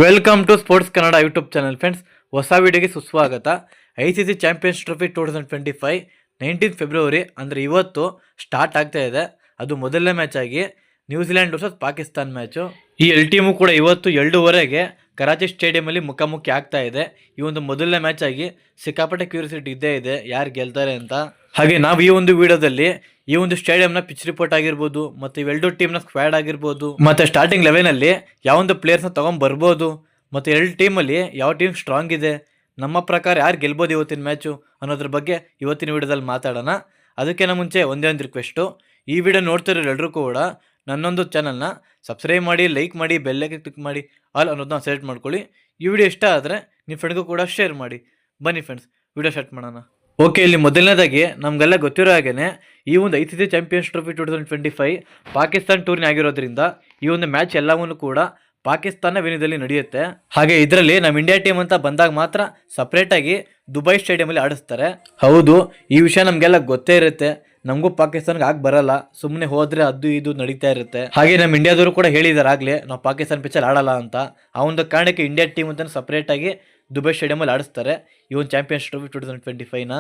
Welcome to sports Kannada YouTube channel friends. ಹೊಸ ವಿಡಿಯೋಗೆ ಸುಸ್ವಾಗತ. ICC ಚಾಂಪಿಯನ್ಸ್ ಟ್ರೋಫಿ 2025 19 ಫೆಬ್ರವರಿ ಅಂದರೆ ಇವತ್ತು ಸ್ಟಾರ್ಟ್ ಆಗ್ತಾ ಇದೆ. ಅದು ಮೊದಲನೇ ಮ್ಯಾಚ್ ಆಗಿ ನ್ಯೂಜಿಲೆಂಡ್ ವರ್ಸಸ್ ಪಾಕಿಸ್ತಾನ್ ಮ್ಯಾಚು. ಈ ಎರಡು ಟೀಮು ಕೂಡ ಇವತ್ತು 2:30ಗೆ ಕರಾಚಿ ಸ್ಟೇಡಿಯಮಲ್ಲಿ ಮುಖಾಮುಖಿ ಆಗ್ತಾ ಇದೆ. ಈ ಒಂದು ಮೊದಲನೇ ಮ್ಯಾಚ್ ಆಗಿ ಸಿಕ್ಕಾಪಟ್ಟೆ ಕ್ಯೂರಿಯಾಸಿಟಿ ಇದ್ದೇ ಇದೆ ಯಾರು ಗೆಲ್ತಾರೆ ಅಂತ. ಹಾಗೆ ನಾವು ಈ ಒಂದು ವಿಡಿಯೋದಲ್ಲಿ ಈ ಒಂದು ಸ್ಟೇಡಿಯಂನ ಪಿಚ್ ರಿಪೋರ್ಟ್ ಆಗಿರ್ಬೋದು, ಮತ್ತು ಇವೆರಡು ಟೀಮ್ನ ಸ್ಕ್ವಾಡ್ ಆಗಿರ್ಬೋದು, ಮತ್ತು ಸ್ಟಾರ್ಟಿಂಗ್ 11ಅಲ್ಲಿ ಯಾವೊಂದು ಪ್ಲೇಯರ್ಸ್ನ ತೊಗೊಂಡ್ಬರ್ಬೋದು, ಮತ್ತು ಎರಡು ಟೀಮಲ್ಲಿ ಯಾವ ಟೀಮ್ ಸ್ಟ್ರಾಂಗ್ ಇದೆ, ನಮ್ಮ ಪ್ರಕಾರ ಯಾರು ಗೆಲ್ಬೋದು ಇವತ್ತಿನ ಮ್ಯಾಚು ಅನ್ನೋದ್ರ ಬಗ್ಗೆ ಇವತ್ತಿನ ವಿಡಿಯೋದಲ್ಲಿ ಮಾತಾಡೋಣ. ಅದಕ್ಕಿಂತ ಮುಂಚೆ ಒಂದೇ ಒಂದು ರಿಕ್ವೆಸ್ಟು, ಈ ವಿಡಿಯೋ ನೋಡ್ತಿರೋ ಎಲ್ಲರೂ ಕೂಡ ನನ್ನೊಂದು ಚಾನಲ್ನ ಸಬ್ಸ್ಕ್ರೈಬ್ ಮಾಡಿ, ಲೈಕ್ ಮಾಡಿ, ಬೆಲ್ಲೈಕನ್ ಕ್ಲಿಕ್ ಮಾಡಿ, ಆಲ್ ಅನ್ನೋದನ್ನ ಸೆಲೆಕ್ಟ್ ಮಾಡ್ಕೊಳ್ಳಿ. ಈ ವಿಡಿಯೋ ಇಷ್ಟ ಆದರೆ ನಿಮ್ಮ ಫ್ರೆಂಡ್ಗೂ ಕೂಡ ಶೇರ್ ಮಾಡಿ. ಬನ್ನಿ ಫ್ರೆಂಡ್ಸ್, ವಿಡಿಯೋ ಸ್ಟಾರ್ಟ್ ಮಾಡೋಣ. ಓಕೆ, ಇಲ್ಲಿ ಮೊದಲನೇದಾಗಿ ನಮಗೆಲ್ಲ ಗೊತ್ತಿರೋ ಹಾಗೇ ಈ ಒಂದು ICC champions trophy 2025 Pakistan tourney ಆಗಿರೋದ್ರಿಂದ ಈ ಒಂದು ಮ್ಯಾಚ್ ಎಲ್ಲವನ್ನೂ ಕೂಡ ಪಾಕಿಸ್ತಾನ ವೆನ್ಯೂದಲ್ಲಿ ನಡೆಯುತ್ತೆ. ಹಾಗೆ ಇದರಲ್ಲಿ ನಮ್ಮ ಇಂಡಿಯಾ ಟೀಮ್ ಅಂತ ಬಂದಾಗ ಮಾತ್ರ ಸಪ್ರೇಟಾಗಿ ದುಬೈ ಸ್ಟೇಡಿಯಮಲ್ಲಿ ಆಡಿಸ್ತಾರೆ. ಹೌದು, ಈ ವಿಷಯ ನಮಗೆಲ್ಲ ಗೊತ್ತೇ ಇರುತ್ತೆ. ನಮಗೂ ಪಾಕಿಸ್ತಾನ್ಗೆ ಆಗಿ ಬರಲ್ಲ, ಸುಮ್ಮನೆ ಹೋದರೆ ಅದು ಇದು ನಡೀತಾ ಇರುತ್ತೆ. ಹಾಗೆ ನಮ್ಮ ಇಂಡಿಯಾದವರು ಕೂಡ ಹೇಳಿದ್ದಾರೆ ಆಗಲೇ ನಾವು ಪಾಕಿಸ್ತಾನ ಪಿಚ್ಚಲ್ಲಿ ಆಡಲ್ಲ ಅಂತ. ಆ ಒಂದು ಕಾರಣಕ್ಕೆ ಇಂಡಿಯಾ ಟೀಮ್ ಅಂತ ಸಪ್ರೇಟಾಗಿ ದುಬೈ ಸ್ಟೇಡಿಯಮಲ್ಲಿ ಆಡಿಸ್ತಾರೆ ಈ ಒಂದು ಚಾಂಪಿಯನ್ಸ್ ಟ್ರೋಫಿ 2025ನ.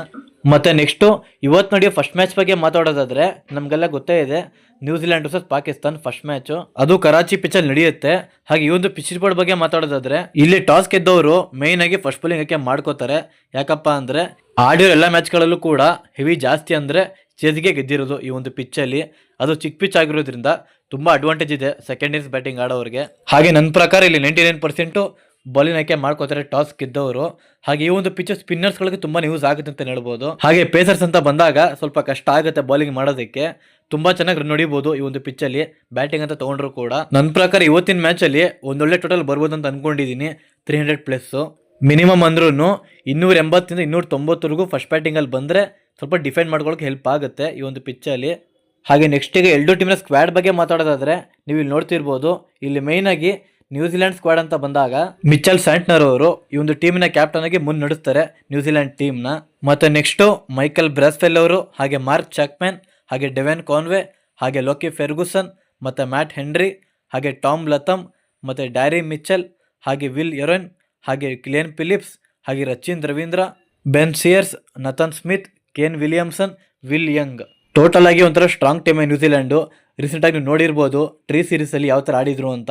ಮತ್ತು ನೆಕ್ಸ್ಟು ಇವತ್ತು ನಡೆಯೋ ಫಸ್ಟ್ ಮ್ಯಾಚ್ ಬಗ್ಗೆ ಮಾತಾಡೋದಾದರೆ ನಮಗೆಲ್ಲ ಗೊತ್ತೇ ಇದೆ, New Zealand versus Pakistan first match. ಅದು ಕರಾಚಿ ಪಿಚ್ಚಲ್ಲಿ ನಡೆಯುತ್ತೆ. ಹಾಗೆ ಈ ಒಂದು ಪಿಚ್ ರಿಪೋರ್ಟ್ ಬಗ್ಗೆ ಮಾತಾಡೋದಾದರೆ ಇಲ್ಲಿ ಟಾಸ್ ಗೆದ್ದವರು ಮೇಯ್ನ್ ಆಗಿ ಫಸ್ಟ್ ಬೌಲಿಂಗ್ ಯಾಕೆ ಮಾಡ್ಕೋತಾರೆ. ಯಾಕಪ್ಪ ಅಂದರೆ ಆಡಿರೋ ಎಲ್ಲ ಮ್ಯಾಚ್ಗಳಲ್ಲೂ ಕೂಡ ಹೆವಿ ಜಾಸ್ತಿ ಅಂದರೆ ಚೇಸ್ಗೆ ಗೆದ್ದಿರೋದು ಈ ಒಂದು ಪಿಚ್ಚಲ್ಲಿ. ಅದು ಚಿಕ್ಕ ಪಿಚ್ ಆಗಿರೋದ್ರಿಂದ ತುಂಬ ಅಡ್ವಾಂಟೇಜ್ ಇದೆ ಸೆಕೆಂಡ್ ಇನ್ನಿಂಗ್ಸ್ ಬ್ಯಾಟಿಂಗ್ ಆಡೋರಿಗೆ. ಹಾಗೆ ನನ್ನ ಪ್ರಕಾರ ಇಲ್ಲಿ 99% ಬೌಲಿಂಗ್ ಆಯ್ಕೆ ಮಾಡ್ಕೋತಾರೆ ಟಾಸ್ ಗೆದ್ದವರು. ಹಾಗೆ ಈ ಒಂದು ಪಿಚ್ ಸ್ಪಿನ್ನರ್ಸ್ಗಳಿಗೆ ತುಂಬಾ ಯೂಸ್ ಆಗುತ್ತೆ ಅಂತ ಹೇಳ್ಬೋದು. ಹಾಗೆ ಪೇಸರ್ಸ್ ಅಂತ ಬಂದಾಗ ಸ್ವಲ್ಪ ಕಷ್ಟ ಆಗುತ್ತೆ ಬೌಲಿಂಗ್ ಮಾಡೋದಕ್ಕೆ. ತುಂಬಾ ಚೆನ್ನಾಗಿ ರನ್ ಹೊಡಿಬೋದು ಈ ಒಂದು ಪಿಚ್ಚಲ್ಲಿ ಬ್ಯಾಟಿಂಗ್ ಅಂತ ತೊಗೊಂಡ್ರು ಕೂಡ. ನನ್ನ ಪ್ರಕಾರ ಇವತ್ತಿನ ಮ್ಯಾಚಲ್ಲಿ ಒಂದೊಳ್ಳೆ ಟೋಟಲ್ ಬರ್ಬೋದು ಅಂತ ಅನ್ಕೊಂಡಿದ್ದೀನಿ. 300+ ಮಿನಿಮಮ್ ಅಂದ್ರೂ 280 ಇಂದ 290ವರೆಗೂ ಫಸ್ಟ್ ಬ್ಯಾಟಿಂಗಲ್ಲಿ ಬಂದರೆ ಸ್ವಲ್ಪ ಡಿಫೆಂಡ್ ಮಾಡ್ಕೊಳ್ಳೋಕೆ ಹೆಲ್ಪ್ ಆಗುತ್ತೆ ಈ ಒಂದು ಪಿಚ್ಚಲ್ಲಿ. ಹಾಗೆ ನೆಕ್ಸ್ಟಿಗೆ ಎರಡು ಟೀಮ್ನ ಸ್ಕ್ವಾಡ್ ಬಗ್ಗೆ ಮಾತಾಡೋದಾದರೆ ನೀವು ಇಲ್ಲಿ ನೋಡ್ತಿರ್ಬೋದು, ಇಲ್ಲಿ ಮೇಯ್ನಾಗಿ ನ್ಯೂಜಿಲೆಂಡ್ ಸ್ಕ್ವಾಡ್ ಅಂತ ಬಂದಾಗ ಮಿಚೆಲ್ ಸ್ಯಾಂಟ್ನರ್ ಅವರು ಈ ಒಂದು ಟೀಮಿನ ಕ್ಯಾಪ್ಟನ್ ಆಗಿ ಮುನ್ನಡೆಸ್ತಾರೆ ನ್ಯೂಜಿಲೆಂಡ್ ಟೀಮ್ನ. ಮತ್ತು ನೆಕ್ಸ್ಟು ಮೈಕಲ್ ಬ್ರಾಸ್ಫೆಲ್ ಅವರು, ಹಾಗೆ ಮಾರ್ಕ್ ಚಾಕ್ಮ್ಯಾನ್, ಹಾಗೆ ಡೆವೆನ್ ಕಾನ್ವೆ, ಹಾಗೆ ಲೋಕಿ ಫೆರ್ಗುಸನ್, ಮತ್ತು ಮ್ಯಾಟ್ ಹೆನ್ರಿ, ಹಾಗೆ ಟಾಮ್ ಲಥಮ್, ಮತ್ತು ಡ್ಯಾರಿ ಮಿಚೆಲ್, ಹಾಗೆ ವಿಲ್ ಎರೋನ್, ಹಾಗೆ ಕ್ಲೇನ್ ಫಿಲಿಪ್ಸ್, ಹಾಗೆ Rachin Ravindra, Ben Sears, Nathan Smith, Kane Williamson, Will Young. Total ಆಗಿ ಒಂಥರ ಸ್ಟ್ರಾಂಗ್ ಟೀಮ್ ನ್ಯೂಜಿಲೆಂಡು. ರೀಸೆಂಟಾಗಿ ನೀವು ನೋಡಿರ್ಬೋದು ಟ್ರೀ ಸೀರೀಸಲ್ಲಿ ಯಾವ ಥರ ಆಡಿದ್ರು ಅಂತ.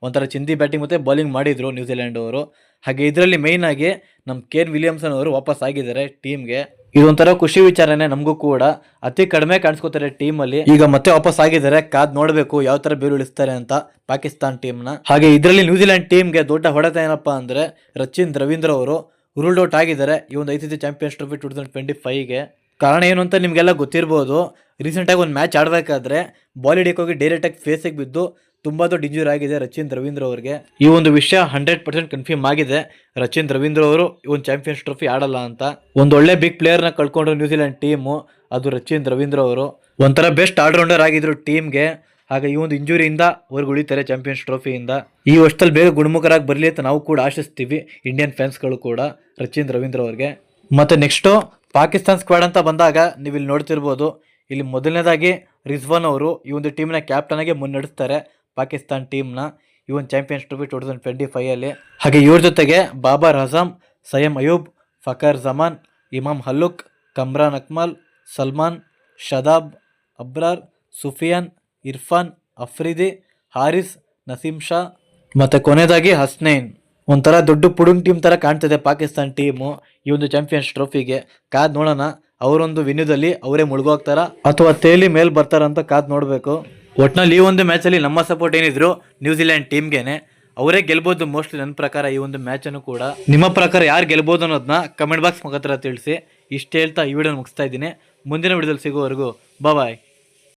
ಒಂಥರ ಚಿಂದಿ ಬ್ಯಾಟಿಂಗ್ ಮತ್ತು ಬೌಲಿಂಗ್ ಮಾಡಿದರು ನ್ಯೂಜಿಲೆಂಡ್ ಅವರು. ಹಾಗೆ ಇದರಲ್ಲಿ ಮೇಯ್ನಾಗಿ ನಮ್ಮ ಕೇನ್ ವಿಲಿಯಮ್ಸನ್ ಅವರು ವಾಪಸ್ ಆಗಿದ್ದಾರೆ ಟೀಮ್ಗೆ. ಇದೊಂಥರ ಖುಷಿ ವಿಚಾರನೇ ನಮಗೂ ಕೂಡ. ಅತಿ ಕಡಿಮೆ ಕಾಣಿಸ್ಕೋತಾರೆ ಟೀಮಲ್ಲಿ, ಈಗ ಮತ್ತೆ ವಾಪಸ್ ಆಗಿದ್ದಾರೆ. ಕಾದ್ ನೋಡಬೇಕು ಯಾವ ಥರ ಬೇರು ಇಳಿಸ್ತಾರೆ ಅಂತ ಪಾಕಿಸ್ತಾನ್ ಟೀಮ್ನ. ಹಾಗೆ ಇದರಲ್ಲಿ ನ್ಯೂಜಿಲೆಂಡ್ ಟೀಮ್ಗೆ ದೊಡ್ಡ ಹೊಡೆತ ಏನಪ್ಪ ಅಂದರೆ ರಚಿನ್ ರವೀಂದ್ರ ಅವರು ರೂಲ್ಡ್ ಔಟ್ ಆಗಿದ್ದಾರೆ ಈ ಒಂದು ICC ಚಾಂಪಿಯನ್ಸ್ ಟ್ರೋಫಿ 2025ಗೆ. ಕಾರಣ ಏನು ಅಂತ ನಿಮಗೆಲ್ಲ ಗೊತ್ತಿರ್ಬೋದು. ರೀಸೆಂಟಾಗಿ ಒಂದು ಮ್ಯಾಚ್ ಆಡಬೇಕಾದ್ರೆ ಬಾಲ್ ಹಿಡಿಯೋಕೆ ಹೋಗಿ ಡೈರೆಕ್ಟಾಗಿ ಫೇಸಿಗೆ ಬಿದ್ದು ತುಂಬ ದೊಡ್ಡ ಇಂಜೂರಿ ಆಗಿದೆ ರಚಿನ್ ರವೀಂದ್ರ ಅವರಿಗೆ. ಈ ಒಂದು ವಿಷಯ 100% ಕನ್ಫರ್ಮ್ ಆಗಿದೆ. ರಚಿನ್ ರವೀಂದ್ರ ಅವರು ಈ ಒಂದು ಚಾಂಪಿಯನ್ಸ್ ಟ್ರೋಫಿ ಆಡಲ್ಲ ಅಂತ. ಒಂದು ಒಳ್ಳೆ ಬಿಗ್ ಪ್ಲೇಯರ್ನ ಕಳ್ಕೊಂಡ್ರು ನ್ಯೂಜಿಲೆಂಡ್ ಟೀಮು, ಅದು ರಚಿನ್ ರವೀಂದ್ರ ಅವರು. ಒಂಥರ ಬೆಸ್ಟ್ ಆಲ್ರೌಂಡರ್ ಆಗಿದ್ರು ಟೀಮ್ಗೆ. ಹಾಗೆ ಈ ಒಂದು ಇಂಜುರಿಯಿಂದ ಅವ್ರಿಗೆ ಉಳಿತಾರೆ ಚಾಂಪಿಯನ್ಸ್ ಟ್ರೋಫಿಯಿಂದ. ಈ ವರ್ಷದಲ್ಲಿ ಬೇಗ ಗುಣಮುಖರಾಗಿ ಬರಲಿ ಅಂತ ನಾವು ಕೂಡ ಆಶಿಸ್ತೀವಿ, ಇಂಡಿಯನ್ ಫ್ಯಾನ್ಸ್ಗಳು ಕೂಡ ರಚಿನ್ ರವೀಂದ್ರ ಅವ್ರಿಗೆ. ಮತ್ತು ನೆಕ್ಸ್ಟು ಪಾಕಿಸ್ತಾನ್ ಸ್ಕ್ವಾಡ್ ಅಂತ ಬಂದಾಗ ನೀವು ಇಲ್ಲಿ ನೋಡ್ತಿರ್ಬೋದು, ಇಲ್ಲಿ ಮೊದಲನೇದಾಗಿ ರಿಜ್ವಾನ್ ಅವರು ಈ ಒಂದು ಟೀಮ್ನ ಕ್ಯಾಪ್ಟನ್ ಆಗಿ ಮುನ್ನಡೆಸ್ತಾರೆ ಪಾಕಿಸ್ತಾನ್ ಟೀಮ್ನ ಈ ಒಂದು ಚಾಂಪಿಯನ್ಸ್ ಟ್ರೋಫಿ 2025ಅಲ್ಲಿ. ಹಾಗೆ ಇವ್ರ ಜೊತೆಗೆ ಬಾಬರ್ ಅಜಮ್, ಸಯಮ್ ಅಯೂಬ್, ಫಕರ್ ಜಮಾನ್, ಇಮಾಮ್ ಹಲ್ಲುಕ್, ಕಮ್ರಾನ್ ಅಕ್ಮಲ್, ಸಲ್ಮಾನ್, ಶದಾಬ್, ಅಬ್ರಾರ್, ಸುಫಿಯಾನ್, ಇರ್ಫಾನ್, ಅಫ್ರಿದಿ, ಹಾರಿಸ್, ನಸೀಮ್ ಶಾ, ಮತ್ತು ಕೊನೆಯದಾಗಿ ಹಸ್ನೈನ್. ಒಂಥರ ದೊಡ್ಡ ಪುಡುಂಗ್ ಟೀಮ್ ಥರ ಕಾಣ್ತಿದೆ ಪಾಕಿಸ್ತಾನ್ ಟೀಮು ಈ ಒಂದು ಚಾಂಪಿಯನ್ಸ್ ಟ್ರೋಫಿಗೆ. ಕಾದ್ ನೋಡೋಣ ಅವರೊಂದು ವಿನ್ಯೂದಲ್ಲಿ ಅವರೇ ಮುಳುಗೋಗ್ತಾರ ಅಥವಾ ತೇಲಿ ಮೇಲೆ ಬರ್ತಾರಂತ ಕಾದ್ ನೋಡಬೇಕು. ಒಟ್ನಲ್ಲಿ ಈ ಒಂದು ಮ್ಯಾಚಲ್ಲಿ ನಮ್ಮ ಸಪೋರ್ಟ್ ಏನಿದ್ರು ನ್ಯೂಜಿಲೆಂಡ್ ಟೀಮ್ಗೆನೆ. ಅವರೇ ಗೆಲ್ಬೋದು ಮೋಸ್ಟ್ಲಿ ನನ್ನ ಪ್ರಕಾರ ಈ ಒಂದು ಮ್ಯಾಚನ್ನು ಕೂಡ. ನಿಮ್ಮ ಪ್ರಕಾರ ಯಾರು ಗೆಲ್ಬೋದು ಅನ್ನೋದನ್ನ ಕಮೆಂಟ್ ಬಾಕ್ಸ್ ಮುಖಾಂತರ ತಿಳಿಸಿ. ಇಷ್ಟು ಹೇಳ್ತಾ ಈ ವಿಡಿಯೋ ಮುಗಿಸ್ತಾ ಇದ್ದೀನಿ. ಮುಂದಿನ ವಿಡಿಯೋದಲ್ಲಿ ಸಿಗೋವರೆಗೂ ಬಾಯ್.